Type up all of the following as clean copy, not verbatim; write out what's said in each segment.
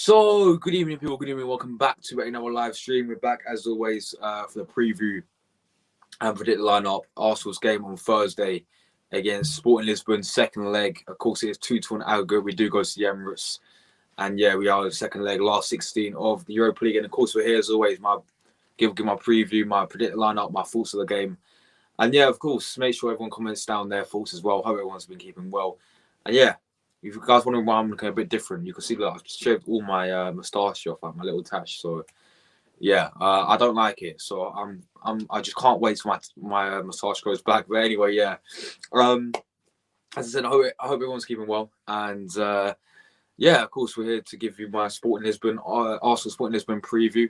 So, good evening, people. Good evening. Welcome back to another live stream. We're back as always for the preview and predict the lineup. Arsenal's game on Thursday against Sporting Lisbon, second leg. Of course, it is 2-1 aggregate. We do go to the Emirates, and yeah, we are the second leg, last 16 of the Europa League. And of course, we're here as always. Give my preview, my predict the lineup, my thoughts of the game, and yeah, of course, make sure everyone comments down their thoughts as well. Hope everyone's been keeping well, and yeah. If you guys wondering why I'm looking a bit different, you can see that I've shaved all my moustache off, like my little tash. So yeah, I don't like it. So I just can't wait till my moustache grows back. But anyway, yeah. As I said, I hope everyone's keeping well, and yeah, of course we're here to give you my Arsenal Sporting Lisbon preview.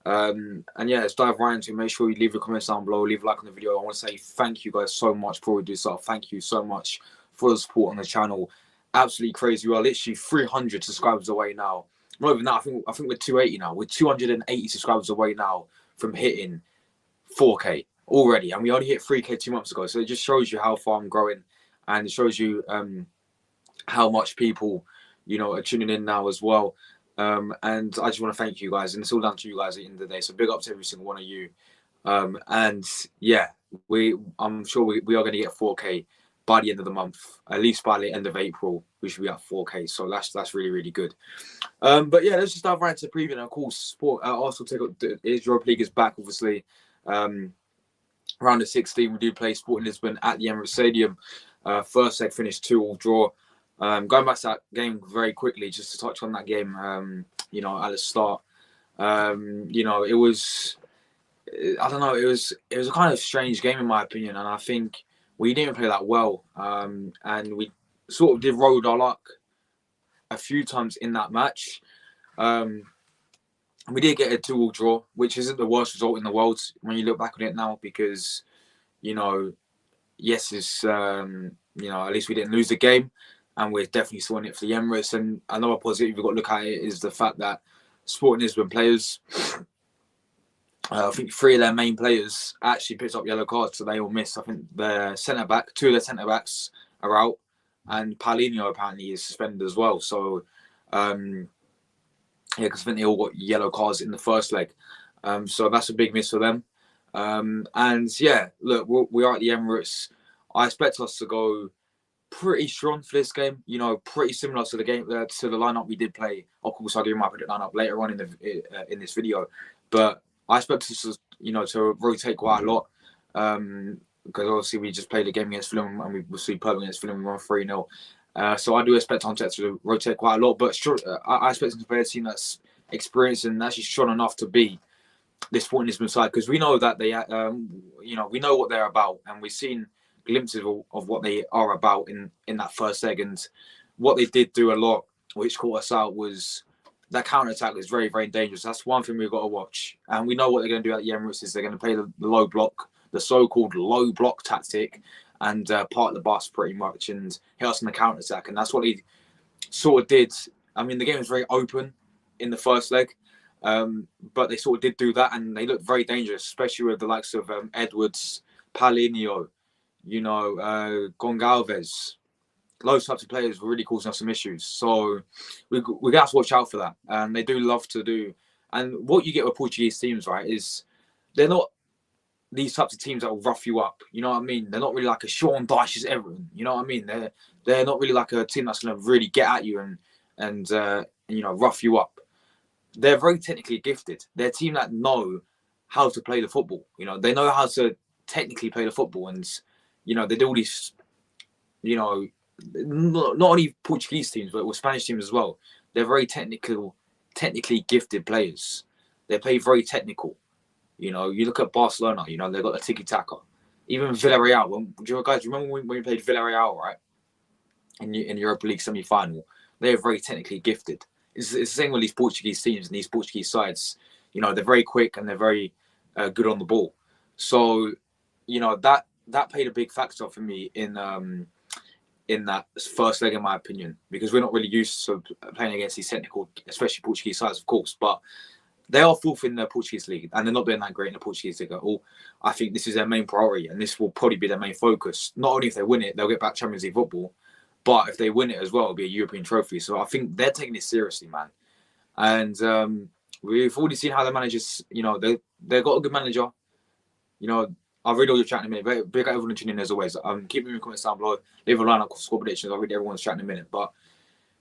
And yeah, let's dive right into it. Make sure you leave your comments down below, leave a like on the video. I want to say thank you guys so much before we do so. Thank you so much for the support on the channel. Absolutely crazy. We are literally 300 subscribers away now. Not even that. I think we're 280 now. We're 280 subscribers away now from hitting 4K already, and we only hit 3K 2 months ago. So it just shows you how far I'm growing, and it shows you how much people, are tuning in now as well. And I just want to thank you guys, and it's all down to you guys at the end of the day. So big up to every single one of you. And yeah, I'm sure we are going to get 4K. By the end of the month, at least by the end of April, we should be at 4K. So that's really, really good. But yeah, let's just dive right into the preview. And of course, Arsenal take up the Europa League is back, obviously. Round of 16, we do play Sporting Lisbon at the Emirates Stadium. First leg finished 2-2 draw. Going back to that game very quickly, just to touch on that game, at the start, it was, I don't know, it was a kind of strange game in my opinion. And I think we didn't play that well, and we sort of did roll our luck a few times in that match. We did get a 2-2 draw, which isn't the worst result in the world when you look back on it now, because, yes, it's, at least we didn't lose the game, and we're definitely still in it for the Emirates. And another positive you've got to look at it is the fact that Sporting Lisbon players, I think 3 of their main players actually picked up yellow cards, so they all missed. I think their centre-back, 2 of their centre-backs are out, and Paulinho apparently is suspended as well. So, yeah, because I think they all got yellow cards in the first leg. So that's a big miss for them. And yeah, look, we are at the Emirates. I expect us to go pretty strong for this game. Pretty similar to the game, to the lineup we did play. Of course, I'll give you my lineup later on in this video, but I expect us to rotate quite a lot, because obviously we just played a game against Fulham and we were superb against Fulham. We won 3-0. So I do expect Arteta to rotate quite a lot, but sure, I expect him to play a team that's experienced and actually strong enough to beat this Sporting Lisbon side, because we know that they, we know what they're about, and we've seen glimpses of what they are about in that first leg. And what they did do a lot, which caught us out, was that counter-attack is very, very dangerous. That's one thing we've got to watch. And we know what they're going to do at the Emirates is they're going to play the low block, the so-called low block tactic, and part the bus pretty much, and hit us in the counter-attack. And that's what he sort of did. I mean, the game was very open in the first leg, but they sort of did do that, and they looked very dangerous, especially with the likes of Edwards, Paulinho, Gonçalves. Those types of players were really causing us some issues. So we got to watch out for that. And they do love to do. And what you get with Portuguese teams, right, is they're not these types of teams that will rough you up. You know what I mean? They're not really like a Sean Dyche's Everton. You know what I mean? They're not really like a team that's going to really get at you and rough you up. They're very technically gifted. They're a team that know how to play the football. They know how to technically play the football. And, they do all these, not only Portuguese teams, but with Spanish teams as well. They're very technically gifted players. They play very technical. You look at Barcelona, they've got the tiki-taka. Even Villarreal, do you guys remember when we played Villarreal, right? In Europa League semi-final? They're very technically gifted. It's the same with these Portuguese teams and these Portuguese sides. They're very quick and they're very good on the ball. So, that played a big factor for me in that first leg, in my opinion, because we're not really used to playing against these technical, especially Portuguese sides, of course, but they are fourth in the Portuguese league, and they're not doing that great in the Portuguese league at all. I think this is their main priority, and this will probably be their main focus. Not only if they win it, they'll get back Champions League football, but if they win it as well, it'll be a European trophy. So I think they're taking it seriously, man. And we've already seen how the managers, they got a good manager. I'll read all your chat in a minute. Big up everyone tuning in as always. Keep me in the comments down below. Leave a line up score predictions. I'll read everyone's chat in a minute. But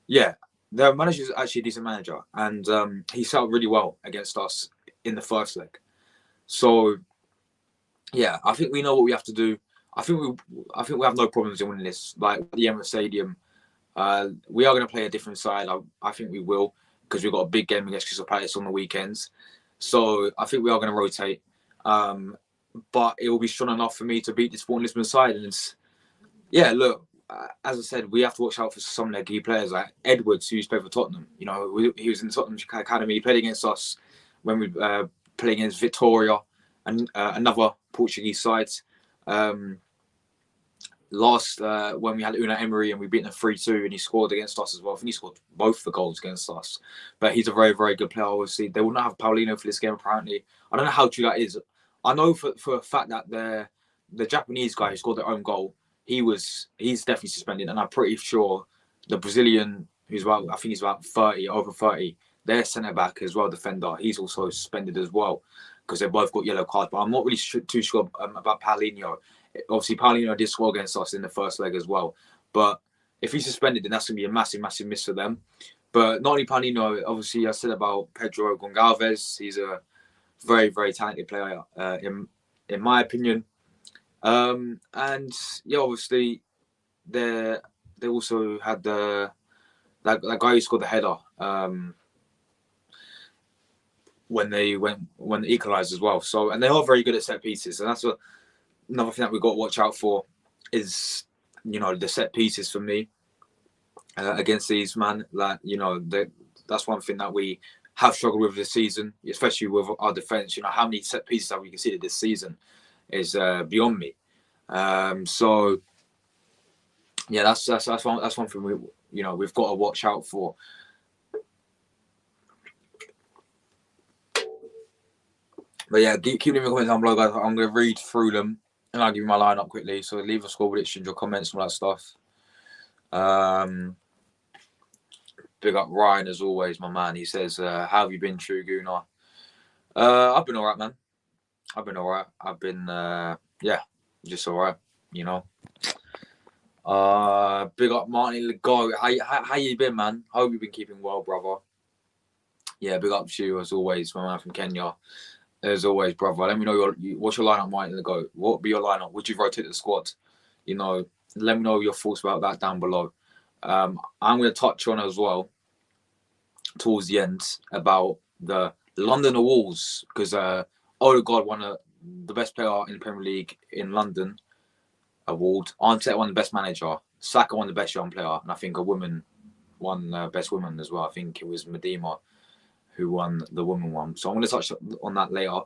yeah, the manager is actually a decent manager, and he set up really well against us in the first leg. So yeah, I think we know what we have to do. I think we have no problems in winning this. Like at the Emirates Stadium, we are going to play a different side. I think we will, because we've got a big game against Crystal Palace on the weekends. So I think we are going to rotate. But it will be strong enough for me to beat this Sporting Lisbon side. And yeah, look, as I said, we have to watch out for some of their key players like Edwards, who's played for Tottenham. He was in the Tottenham Academy. He played against us when we played against Victoria and another Portuguese side. Last when we had Unai Emery and we beat them 3-2, and he scored against us as well. I think he scored both the goals against us. But he's a very, very good player. Obviously, they will not have Paulinho for this game. Apparently, I don't know how true that is. I know for a fact that the Japanese guy who scored their own goal, he's definitely suspended, and I'm pretty sure the Brazilian, I think he's about 30, over 30, their centre back as well, defender, he's also suspended as well, because they both got yellow cards. But I'm not really too sure about Paulinho. Obviously, Paulinho did score against us in the first leg as well. But if he's suspended, then that's going to be a massive, massive miss for them. But not only Paulinho, obviously, I said about Pedro Gonçalves. He's a very, very talented player, in my opinion. And yeah, obviously, they also had that guy who scored the header when they equalised as well. So, and they are very good at set pieces, and that's another thing that we've got to watch out for is, the set pieces for me against these man. Like, that's one thing that we have struggled with this season, especially with our defence. How many set pieces have we conceded this season is beyond me. So yeah, that's one thing we've got to watch out for. But yeah, keep leaving comments down below, guys. I'm going to read through them and I'll give you my lineup quickly. So leave a score predictions, your comments, and all that stuff. Big up Ryan as always, my man. He says, "How have you been, True Gooner?" I've been alright, man. I've been alright. I've been just alright. Big up Martin Lego. How you been, man? Hope you've been keeping well, brother. Yeah, big up to you as always, my man from Kenya. As always, brother. Let me know what's your lineup, Martin Lego. What would be your lineup? Would you rotate the squad? Let me know your thoughts about that down below. I'm going to touch on as well towards the end about the London awards, because Odegaard won the best player in the Premier League in London award. Arteta won the best manager. Saka won the best young player, and I think a woman won best woman as well. I think it was Medema who won the woman one. So I'm going to touch on that later.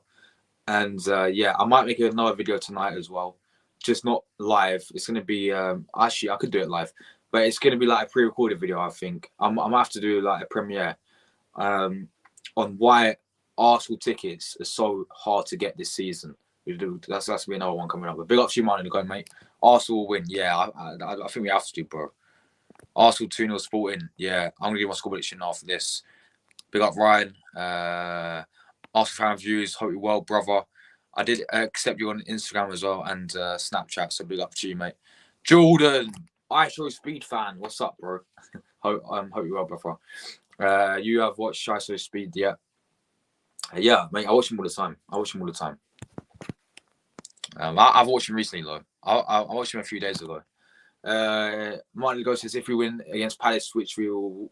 And yeah, I might make another video tonight as well. Just not live. It's going to be actually I could do it live, but it's going to be like a pre-recorded video. I think I'm gonna have to do like a premiere on why Arsenal tickets are so hard to get this season. That's going to be another one coming up. But big up to you, man, go, mate. Arsenal will win. Yeah, I think we have to, bro. Arsenal 2-0 Sporting. Yeah, I'm going to do my score prediction after this. Big up Ryan. Arsenal fan views. Hope you're well, brother. I did accept you on Instagram as well and Snapchat, so big up to you, mate. Jordan, ISO Speed fan. What's up, bro? hope you're well, brother. You have watched ISO Speed, yeah? Yeah, mate, I watch him all the time. I've watched him recently, though. I watched him a few days ago. Martin Go says, if we win against Palace, which we will,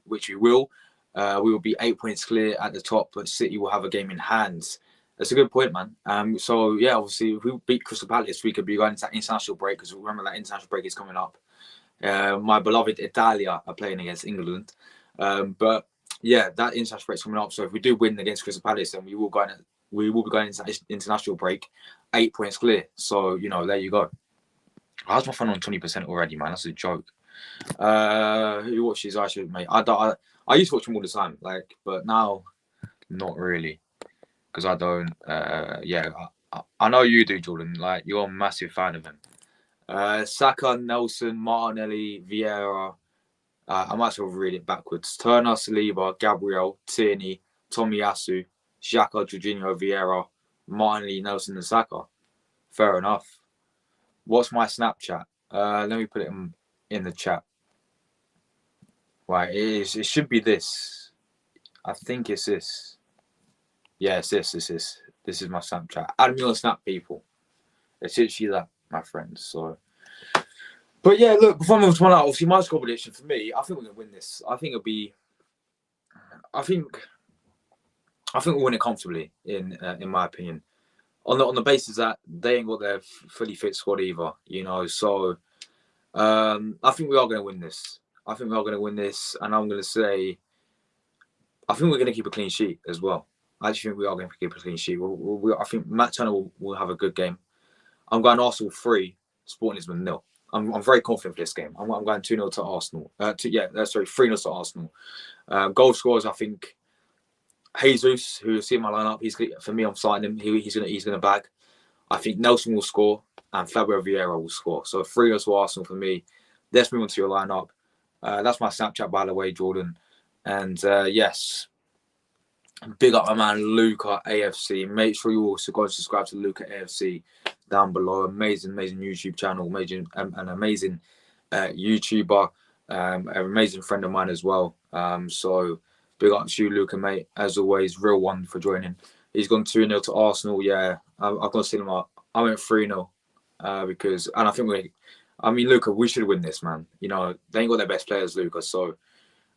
we will be 8 points clear at the top, but City will have a game in hand. That's a good point, man. So yeah, obviously, if we beat Crystal Palace, we could be going into that international break, because remember that international break is coming up. My beloved Italia are playing against England, but yeah, that international break is coming up. So if we do win against Crystal Palace, then we will be going into international break 8 points clear. So there you go. How's my phone on 20% already, man? That's a joke. Who watches ISO, mate? I used to watch him all the time, but now not really, because I don't. I know you do, Jordan. You're a massive fan of him. Saka, Nelson, Martinelli, Vieira, I might as well read it backwards. Turner, Saliba, Gabriel, Tierney, Tomiyasu, Xhaka, Jorginho, Vieira, Martinelli, Nelson, and Saka. Fair enough. What's my Snapchat? Let me put it in the chat. Right, it should be this. I think it's this. Yeah, it's this. This is my Snapchat. Add me on Snap, people. It's literally that, my friends. So, but yeah, look. Before I move to my obviously my score prediction for me, I think we're gonna win this. I think it'll be. I think we'll win it comfortably. In my opinion, on the basis that they ain't got their fully fit squad either. You know, so I think we are gonna win this. I think we are gonna win this, and I'm gonna say. I think we're gonna keep a clean sheet as well. I actually think we are going to keep a clean sheet. I think Matt Turner will have a good game. I'm going Arsenal 3, Sporting Lisbon 0. I'm very confident for this game. I'm going 2-0 to Arsenal. 3-0 to Arsenal. Goal scorers, I think Jesus, who you'll see in my lineup, for me, I'm signing him. He's gonna bag. I think Nelson will score and Fabio Vieira will score. So 3-0 to Arsenal for me. Let's move on to your lineup. That's my Snapchat, by the way, Jordan. And yes. Big up my man Luca AFC. Make sure you also go and subscribe to Luca AFC down below. Amazing YouTube channel. An amazing YouTuber. An amazing friend of mine as well. So big up to you, Luca, mate. As always, real one for joining. He's gone 2-0 to Arsenal. Yeah, I've got to see him up. I went 3-0 because, and I think Luca, we should win this, man. You know, they ain't got their best players, Luca. So,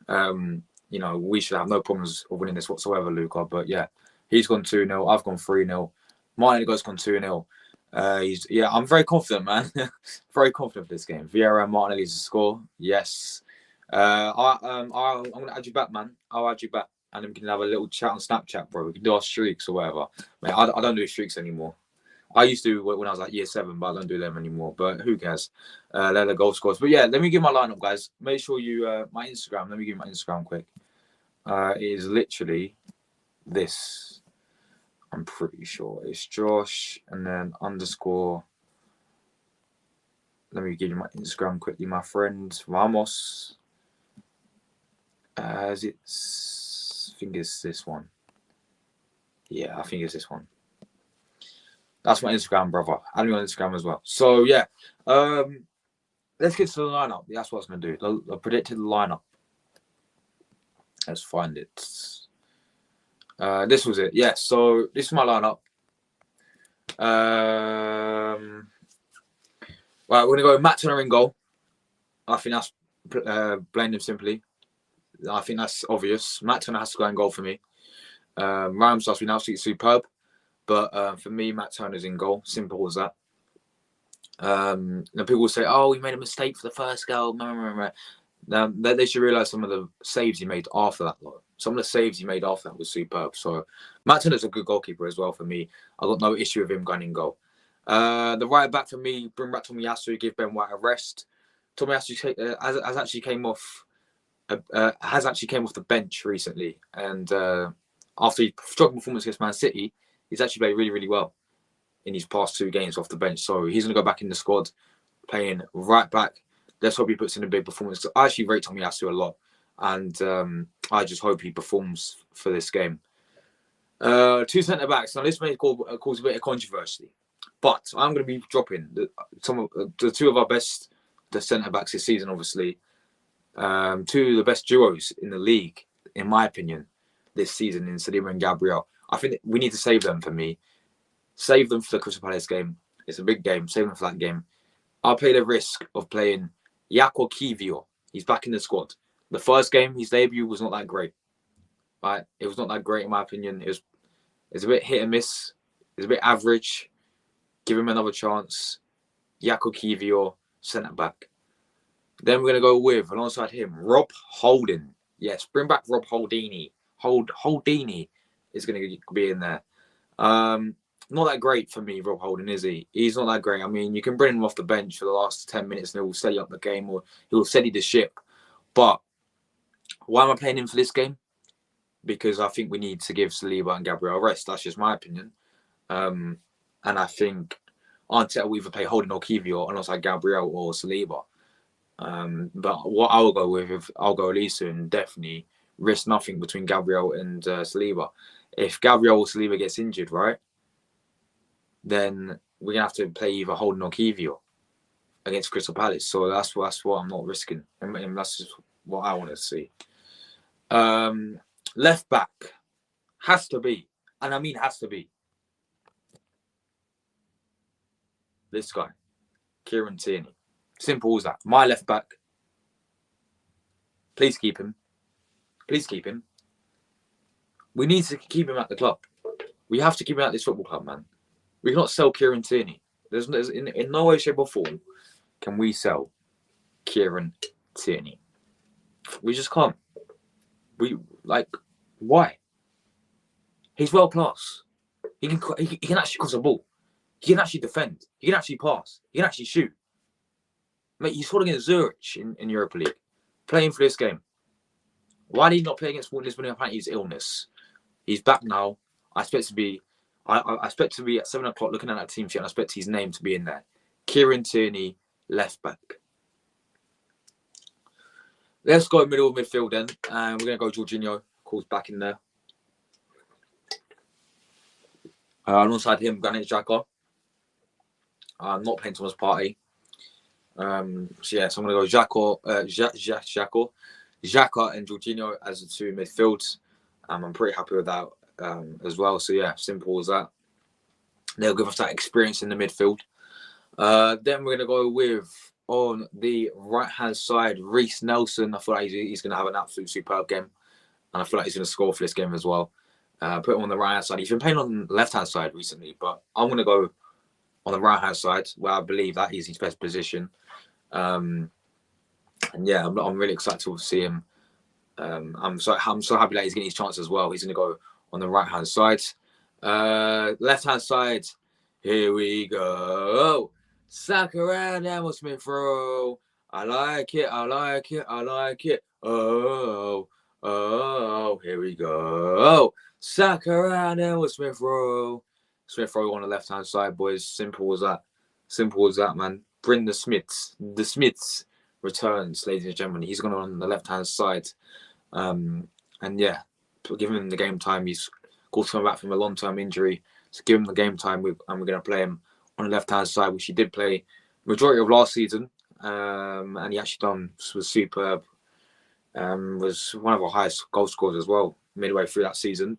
you know, we should have no problems of winning this whatsoever, Luca. But yeah, he's gone 2-0. I've gone 3-0. Martin has gone 2-0. I'm very confident, man. Very confident for this game. Vieira and Martinelli's to score. Yes. I'm going to add you back, man. I'll add you back. And then we can have a little chat on Snapchat, bro. We can do our streaks or whatever. Mate, I don't do streaks anymore. I used to when I was like year 7, but I don't do them anymore. But who cares? They're the goal scores. But yeah, let me give my lineup, guys. Make sure you my Instagram. Let me give you my Instagram quick. It is literally this. I'm pretty sure it's Josh and then _ Let me give you my Instagram quickly, my friend Ramos. I think it's this one. Yeah, I think it's this one. That's my Instagram, brother. Add me on Instagram as well. So yeah, let's get to the lineup. That's what I was gonna do. The predicted lineup. Let's find it. This was it. Yeah. So this is my lineup. Right, we're gonna go Matt Turner in goal. I think that's plain and simply. I think that's obvious. Matt Turner has to go in goal for me. Rams has been absolutely superb. But for me, Matt Turner's in goal. Simple as that. And people will say, "Oh, he made a mistake for the first goal." They should realise some of the saves he made after that. Some of the saves he made after that was superb. So Matt Turner's a good goalkeeper as well for me. I've got no issue with him going in goal. The right back for me, bring back Tomiyasu, give Ben White a rest. Tomiyasu has actually came off the bench recently, and after his strong performance against Man City, he's actually played really, really well in his past 2 games off the bench. So he's going to go back in the squad, playing right back. Let's hope he puts in a big performance. I actually rate Tomiyasu a lot, and I just hope he performs for this game. 2 centre backs. Now this may cause a bit of controversy, but I'm going to be dropping the 2 of our best centre backs this season. Obviously, 2 of the best duos in the league, in my opinion, this season in Saliba and Gabriel. I think we need to save them for me. Save them for the Crystal Palace game. It's a big game. Save them for that game. I'll play the risk of playing Jaco Kiwior. He's back in the squad. The first game, his debut was not that great. Right? It was not that great in my opinion. It was a bit hit and miss. It was a bit average. Give him another chance. Jaco Kiwior, centre back. Then we're going to go with, alongside him, Rob Holding. Yes, bring back Rob Holdini. Holdini is going to be in there. Not that great for me, Rob Holding, is he? He's not that great. I mean, you can bring him off the bench for the last 10 minutes and he'll steady up the game, or he'll steady the ship. But why am I playing him for this game? Because I think we need to give Saliba and Gabriel a rest. That's just my opinion. And I think Arteta will either play Holding or Kiwior alongside Gabriel or Saliba. But what I'll go with, I'll go Elisa and definitely risk nothing between Gabriel and Saliba. If Gabriel or Saliba gets injured, right, then we're gonna have to play either Holden or Kivio against Crystal Palace. So that's what I'm not risking, and that's just what I want to see. Left back has to be, and I mean has to be, this guy, Kieran Tierney. Simple as that. My left back. Please keep him. Please keep him. We need to keep him at the club. We have to keep him at this football club, man. We cannot sell Kieran Tierney. There's in no way, shape, or form can we sell Kieran Tierney. We just can't. Why? He's world class. He can actually cross a ball. He can actually defend. He can actually pass. He can actually shoot. Mate, he scored against Zurich in Europa League, playing for this game. Why did he not play against Sporting Lisbon? Apparently, his illness. He's back now. I expect to be at 7 o'clock looking at that team sheet, and I expect his name to be in there. Kieran Tierney, left back. Let's go middle of midfield then, and we're going to go Jorginho, of course, back in there. Alongside him, Granit Xhaka. Not playing Thomas Partey. So I'm going to go Xhaka and Jorginho as the two midfields. I'm pretty happy with that as well. So yeah, simple as that. They'll give us that experience in the midfield. Then we're going to go with, on the right-hand side, Reece Nelson. I feel like he's going to have an absolute superb game. And I feel like he's going to score for this game as well. Put him on the right-hand side. He's been playing on the left-hand side recently, but I'm going to go on the right-hand side, where I believe that is his best position. And yeah, I'm really excited to see him. I'm so happy that he's getting his chance as well. He's going to go on the right-hand side. Left-hand side, here we go. Sakura Daniel Smith Rowe. I like it. Oh, here we go. Sakura Daniel Smith Rowe. Smith Rowe on the left-hand side, boys. Simple as that, man. Bring the Smiths. The Smiths returns, ladies and gentlemen. He's going on the left-hand side. And yeah, give him the game time. He's called coming back from a long-term injury. So give him the game time, and we're going to play him on the left-hand side, which he did play majority of last season. And he actually was superb. Was one of our highest goal scorers as well, midway through that season.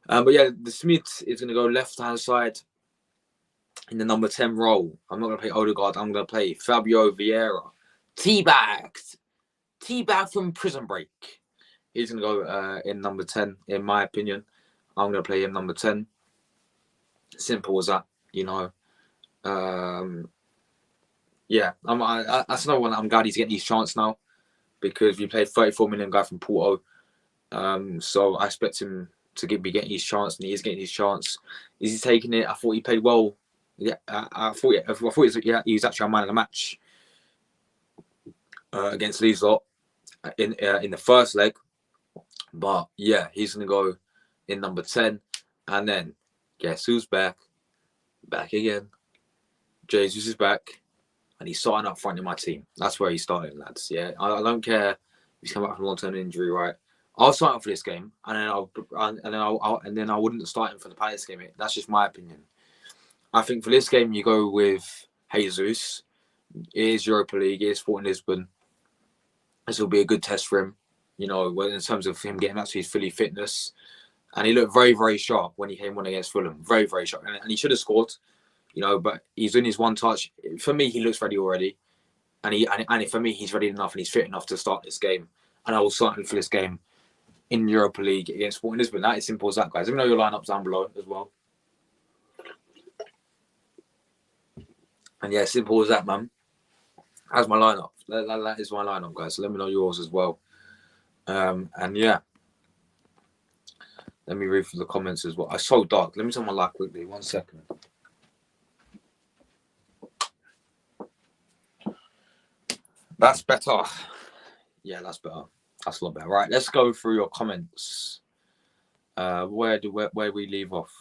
But yeah, the Smith is going to go left-hand side in the number 10 role. I'm not going to play Odegaard. I'm going to play Fabio Vieira. Teabagged from Prison Break. He's going to go in number 10, in my opinion. I'm going to play him number 10. Simple as that, you know. Yeah, that's another one that I'm glad he's getting his chance now, because we played 34 million guy from Porto. So I expect him to be getting his chance, and he is getting his chance. Is he taking it? I thought he played well. Yeah, I thought he was actually a man of the match against Leeds lot in the first leg. But yeah, he's gonna go in number 10, and then guess who's back? Back again. Jesus is back, and he's starting up front in my team. That's where he's starting, lads. Yeah, I don't care if he's come back from long-term injury, right? I'll start him for this game, and then I wouldn't start him for the Palace game. That's just my opinion. I think for this game you go with Jesus. It is Europa League. It is Sporting Lisbon. This will be a good test for him, you know, in terms of him getting up to his fully fitness. And he looked very, very sharp when he came on against Fulham. Very, very sharp, and he should have scored, you know. But he's in his one touch. For me, he looks ready already, and for me, he's ready enough and he's fit enough to start this game. And I will start him for this game in Europa League against Sporting Lisbon. That is simple as that, guys. Let me know your lineups down below as well. And yeah, simple as that, man. That's my lineup. That is my lineup, guys. So let me know yours as well. And yeah, let me read through the comments as well. It's so dark. Let me turn my light quickly. 1 second. That's better. Yeah, that's better. That's a lot better. Right, let's go through your comments. Where we leave off?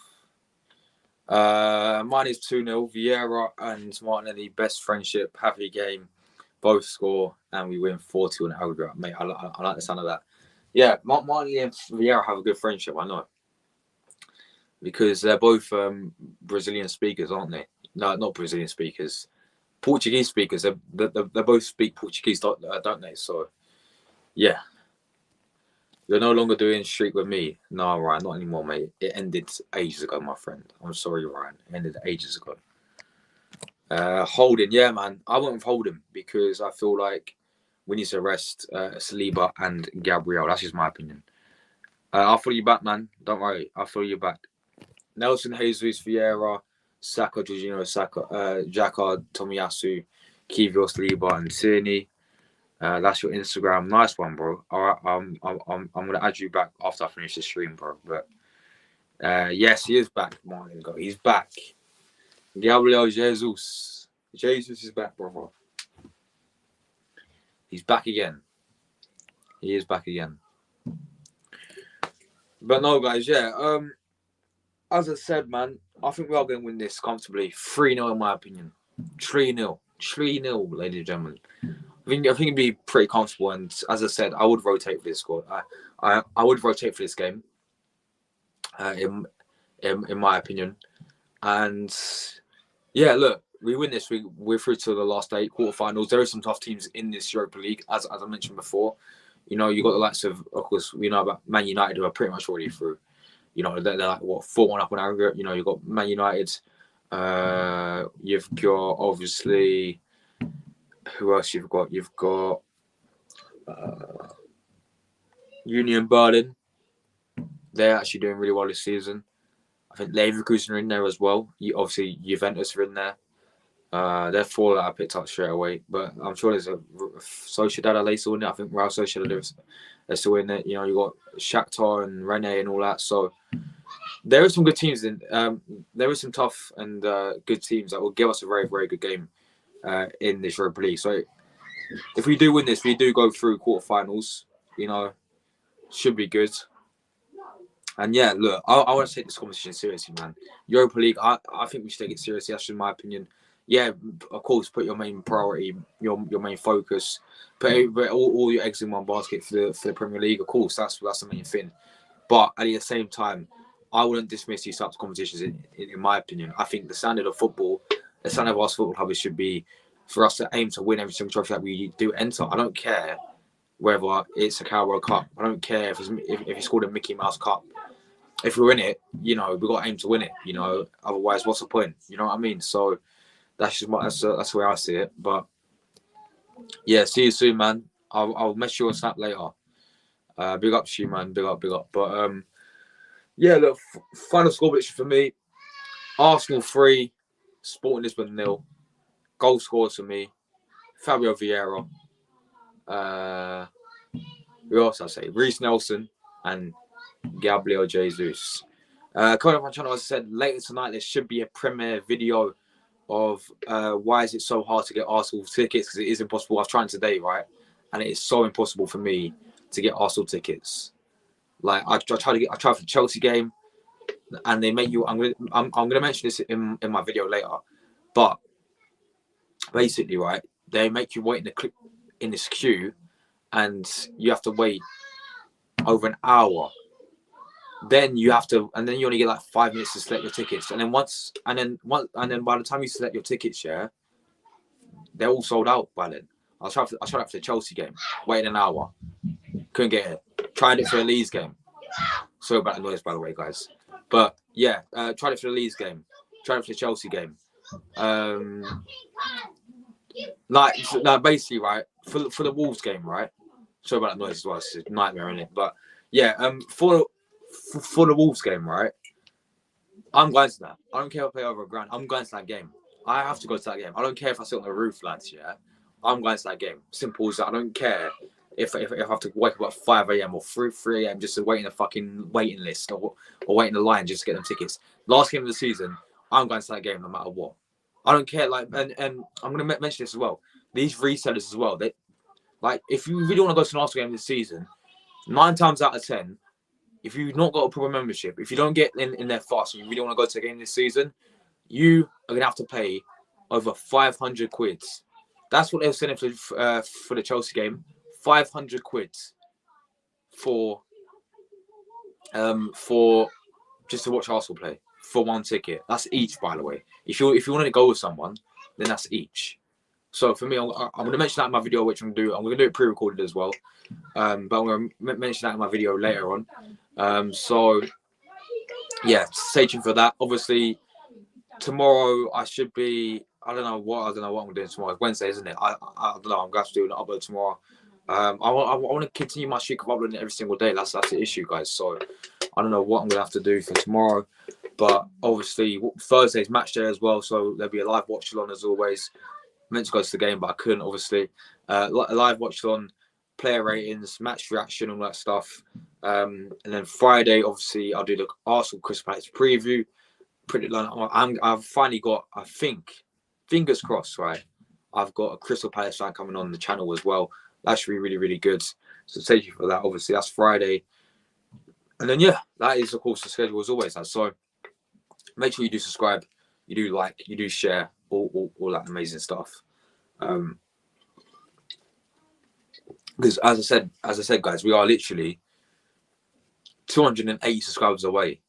Mine is 2-0. Vieira and Martinelli, best friendship, happy game. both score, and we win 4-2 on aggregate. Mate, I like the sound of that. Yeah, Martinelli and Vieira have a good friendship, I know. Because they're both Brazilian speakers, aren't they? No, not Brazilian speakers. Portuguese speakers. They both speak Portuguese, don't they? So, yeah. You're no longer doing street with me. No, Ryan, not anymore, mate. It ended ages ago, my friend. I'm sorry, Ryan. It ended ages ago. Holding, yeah, man. I went with Holding because I feel like we need to rest Saliba and Gabriel. That's just my opinion. I'll follow you back, man. Don't worry. I'll follow you back. Nelson, Jesus, Vieira, Saka, Jorginho, Saka, Xhaka, Tomiyasu, Kivio, Saliba, and Tierney. That's your Instagram. Nice one, bro. All right, I'm gonna add you back after I finish the stream, bro. But yes, he is back. Martin, he's back. Gabriel Jesus. Jesus is back, bro. He's back again. He is back again. But no, guys, yeah. As I said, man, I think we are going to win this comfortably. 3-0 in my opinion. 3-0. 3-0, ladies and gentlemen. I think it'd be pretty comfortable. And as I said, I would rotate for this squad. I would rotate for this game. In my opinion. And yeah, look, we win this. We're through to the last 8 quarterfinals. There are some tough teams in this Europa League, as I mentioned before. You know, you got the likes of course, we know about Man United, who are pretty much already through. You know, they're like, what, 4-1 up on aggregate. You know, you've got Man United. You've got, obviously, who else you've got? You've got Union Berlin. They're actually doing really well this season. I think Leverkusen are in there as well. Obviously, Juventus are in there. They're 4 that I picked up straight away. But I'm sure there's a Sociedad are still in there. I think Real Sociedad are still in there. You know, you've got Shakhtar and Rennes and all that. So there are some good teams in. There are some tough and good teams that will give us a very, very good game in this Europa League. So if we do win this, we do go through quarterfinals. You know, should be good. And yeah, look, I want to take this competition seriously, man. Europa League, I think we should take it seriously. That's just my opinion. Yeah, of course, put your main priority, your main focus, put all your eggs in one basket for the Premier League. Of course, that's the main thing. But at the same time, I wouldn't dismiss these types of competitions. In my opinion, I think the standard of football, the standard of our football club, should be for us to aim to win every single trophy that we do enter. I don't care whether it's a Carabao Cup. I don't care if it's called a Mickey Mouse Cup. If we win it, you know, we've got to aim to win it, you know. Otherwise, what's the point? You know what I mean? So that's just that's the way I see it. But yeah, see you soon, man. I'll mess you on Snap later. Big up to you, man. Big up. But yeah, look, final score prediction for me: Arsenal 3, Sporting Lisbon 0. Goal scorers for me: Fabio Vieira. Who else I say? Reece Nelson and Gabriel Jesus. Coming up on channel, as I said, later tonight there should be a premiere video of why is it so hard to get Arsenal tickets, because it is impossible. I was trying today, right, and it is so impossible for me to get Arsenal tickets. Like I tried for the Chelsea game, and they make you. I'm gonna mention this in my video later, but basically, right, they make you wait in this queue, and you have to wait over an hour. Then you have to, and then you only get like 5 minutes to select your tickets, and then by the time you select your tickets, yeah, they're all sold out by then. I tried for the Chelsea game, waited an hour, couldn't get it. Tried it for the Leeds game. Sorry about the noise, by the way, guys. But yeah, tried it for the Leeds game, tried it for the Chelsea game. Basically, right, for the Wolves game, right. Sorry about that noise as well. It's a nightmare, isn't it? But yeah, for the Wolves game, right? I'm going to that. I don't care if I play over a grand. I'm going to that game. I have to go to that game. I don't care if I sit on the roof, lads. Yeah, I'm going to that game. Simple as that. I don't care if I have to wake up at 5 a.m. or 3 a.m. just to wait in a fucking waiting list or wait in the line just to get them tickets. Last game of the season, I'm going to that game no matter what. I don't care. Like, and I'm going to mention this as well. These resellers as well. They, like, if you really want to go to an Arsenal game this season, 9 times out of 10. If you've not got a proper membership, if you don't get in there fast and you really want to go to a game this season, you are going to have to pay over 500 quid That's what they were selling for the Chelsea game. 500 quid for just to watch Arsenal play for one ticket. That's each, by the way. If you want to go with someone, then that's each. So for me, I'm going to mention that in my video, which I'm going to do. I'm going to do it pre-recorded as well. But I'm going to mention that in my video later on. So yeah, stay tuned for that. Obviously, tomorrow I should be. I don't know what I'm doing tomorrow. It's Wednesday, isn't it? I don't know. I'm going to have to do an upload tomorrow. I want to continue my streak of uploading every single day. That's the issue, guys. So I don't know what I'm going to have to do for tomorrow. But obviously, Thursday's match day as well. So there'll be a live watch along as always. I meant to go to the game, but I couldn't, obviously. A live watch on, player ratings, match reaction, all that stuff. And then Friday, obviously, I'll do the Arsenal Crystal Palace preview. Pretty long. I've finally got, I think, fingers crossed, right? I've got a Crystal Palace fan coming on the channel as well. That should be really, really good. So thank you for that. Obviously, that's Friday. And then, yeah, that is, of course, the schedule as always. So make sure you do subscribe, you do like, you do share, all that amazing stuff. Because as I said, guys, we are literally 280 subscribers away.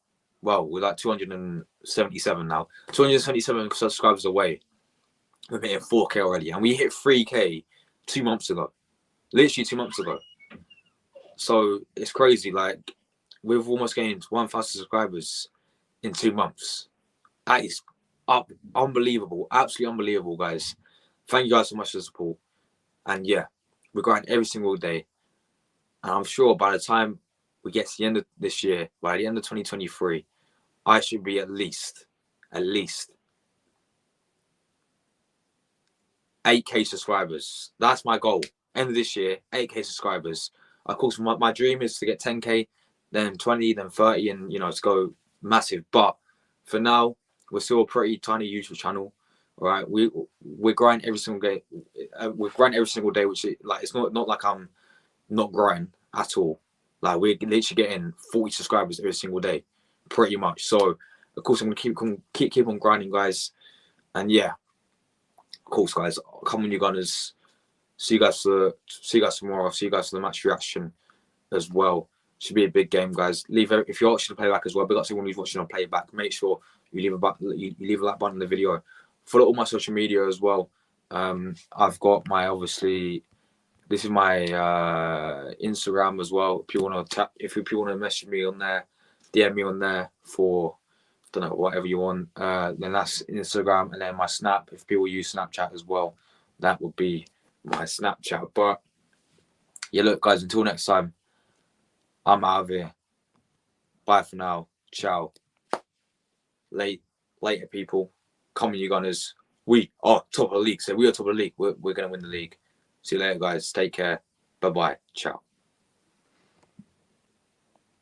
Well, we're like 277 now. 277 subscribers away. We're hitting 4K already, and we hit 3K 2 months ago. Literally 2 months ago. So it's crazy. Like, we've almost gained 1,000 subscribers in 2 months. That is unbelievable. Absolutely unbelievable, guys. Thank you guys so much for the support. And yeah, we're grinding every single day. And I'm sure by the time we get to the end of this year, by the end of 2023, I should be at least 8K subscribers. That's my goal. End of this year, 8K subscribers. Of course, my dream is to get 10K, then 20, then 30, and to go massive. But for now, we're still a pretty tiny YouTube channel. All right, we're grinding every single day. We're grinding every single day, which it's not like I'm not growing at all. Like, we're literally getting 40 subscribers every single day, pretty much. So of course, I'm gonna keep on grinding, guys. And yeah, of course, guys, come on, you Gunners. See you guys tomorrow. See you guys for the match reaction as well. Should be a big game, guys. If you're watching the playback as well, big up to everyone who's watching on playback. Make sure you leave a like button in the video. Follow all my social media as well. I've got this is my Instagram as well. If you want to message me on there, DM me on there for whatever you want. Then that's Instagram, and then my Snap. If people use Snapchat as well, that would be my Snapchat. But yeah, look, guys, until next time, I'm out of here. Bye for now. Ciao. Later, people. Come on, you Gunners. We are top of the league. So we are top of the league. We're going to win the league. See you later, guys. Take care. Bye-bye. Ciao.